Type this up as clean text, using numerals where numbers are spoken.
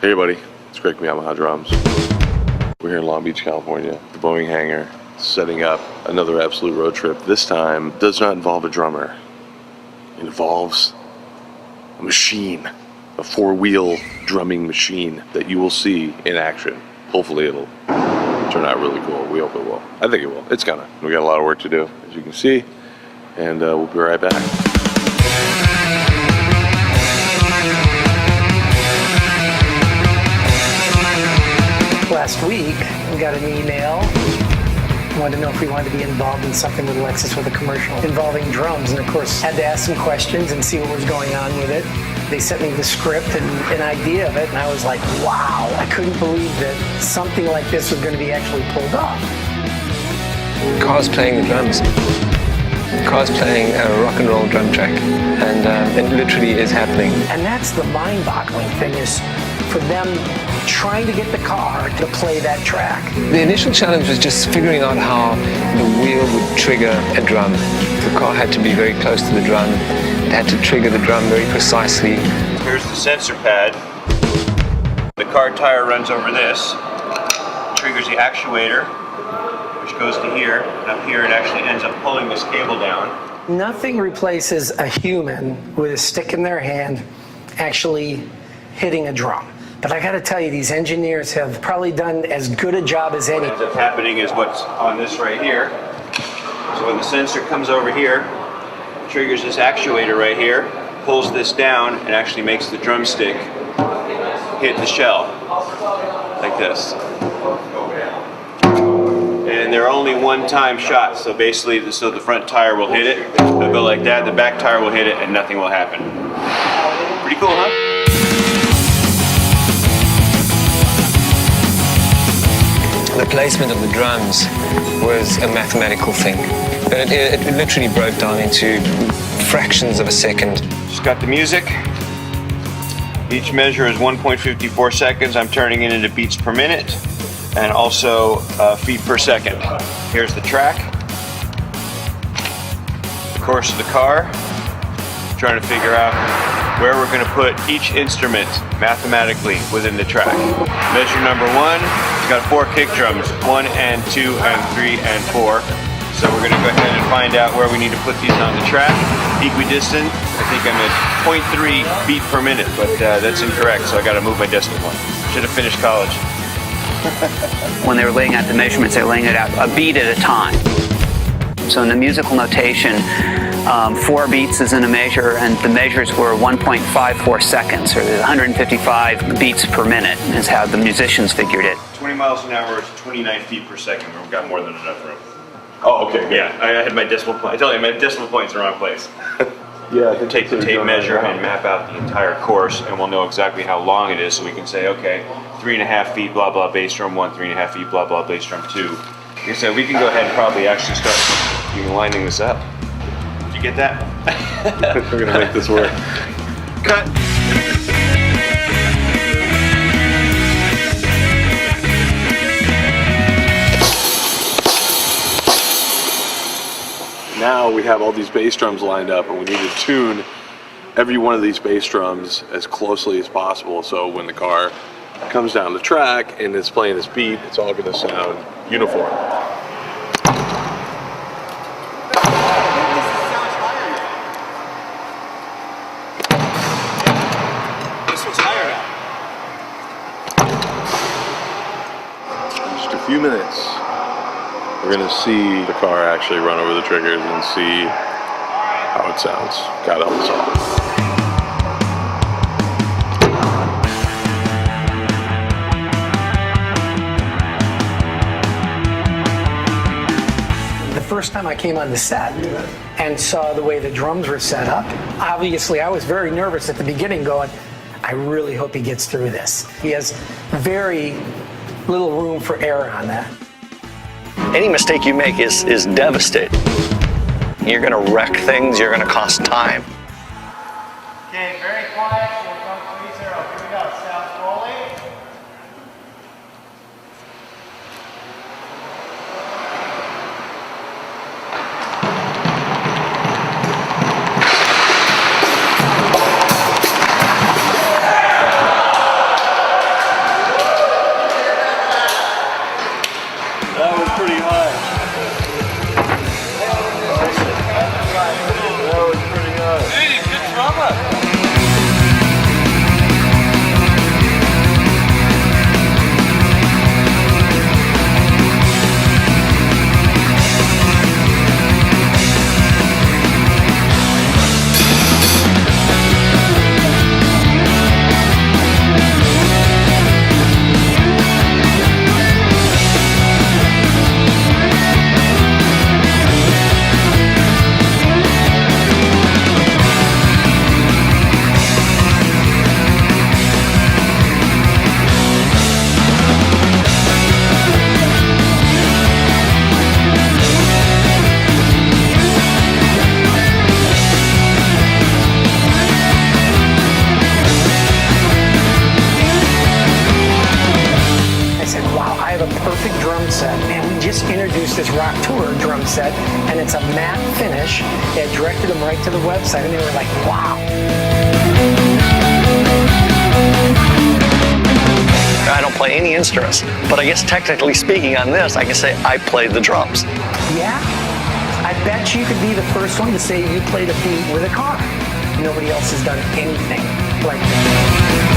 Hey buddy, it's Greg from Yamaha Drums. We're here in Long Beach, California, the Boeing hangar, setting up another absolute road trip. This time does not involve a drummer. It involves a machine, a four-wheel drumming machine that you will see in action. Hopefully it'll turn out really cool. We hope it will. I think it will. It's gonna. We got a lot of work to do, as you can see, and we'll be right back. Last week, we got an email. Wanted to know if we wanted to be involved in something with Lexus with a commercial involving drums. And of course, had to ask some questions and see what was going on with it. They sent me the script and an idea of it, and I was like, wow, I couldn't believe that something like this was going to be actually pulled off. Car's playing the drums. Car's playing a rock and roll drum track, and it literally is happening. And that's the mind-boggling thing, is for them trying to get the car to play that track. The initial challenge was just figuring out how the wheel would trigger a drum. The car had to be very close to the drum. It had to trigger the drum very precisely. Here's the sensor pad. The car tire runs over this, triggers the actuator, which goes to here, and up here it actually ends up pulling this cable down. Nothing replaces a human with a stick in their hand actually hitting a drum. But I gotta tell you, these engineers have probably done as good a job as any. What ends up happening is what's on this right here. So when the sensor comes over here, triggers this actuator right here, pulls this down, and actually makes the drumstick hit the shell, like this. And they're only one-time shots, so basically, the front tire will hit it, it'll go like that, the back tire will hit it, and nothing will happen. Pretty cool, huh? The placement of the drums was a mathematical thing, but it literally broke down into fractions of a second. Just got the music. Each measure is 1.54 seconds. I'm turning it into beats per minute, and also feet per second. Here's the track. The course of the car. Trying to figure out where we're going to put each instrument mathematically within the track. Measure number 1, it's got 4 kick drums, 1 and 2 and 3 and 4. So we're going to go ahead and find out where we need to put these on the track. Equidistant, I think I'm at 0.3 beat per minute, but that's incorrect, so I got to move my decimal point. Should have finished college. When they were laying out the measurements, they were laying it out a beat at a time. So in the musical notation, 4 beats is in a measure, and the measures were 1.54 seconds, or 155 beats per minute is how the musicians figured it. 20 miles an hour is 29 feet per second. We've got more than enough room. Oh, okay, good. Yeah, I had my decimal point. I told you, my decimal point's in the wrong place. Yeah, I think Take the tape measure and map out the entire course, and we'll know exactly how long it is, so we can say, okay, 3.5 feet, blah, blah, bass drum 1, 3.5 feet, blah, blah, bass drum 2. Like I said, we can go ahead and probably actually start lining this up. Did you get that? We're gonna make this work. Cut. Now we have all these bass drums lined up, and we need to tune every one of these bass drums as closely as possible, so when the car comes down the track and it's playing this beat, it's all going to sound uniform. Just a few minutes, we're going to see the car actually run over the triggers and see how it sounds. God help us all. The first time I came on the set and saw the way the drums were set up, obviously I was very nervous at the beginning, going, I really hope he gets through this. He has very little room for error on that. Any mistake you make is devastating. You're going to wreck things, you're going to cost time. Okay, very quiet. We'll come 3-0. Here we go. Sounds rolling. this Rock Tour drum set, and it's a matte finish. They had directed them right to the website, and they were like, wow. I don't play any instruments, but I guess technically speaking on this, I can say I played the drums. Yeah, I bet you could be the first one to say you played a beat with a car. Nobody else has done anything like that.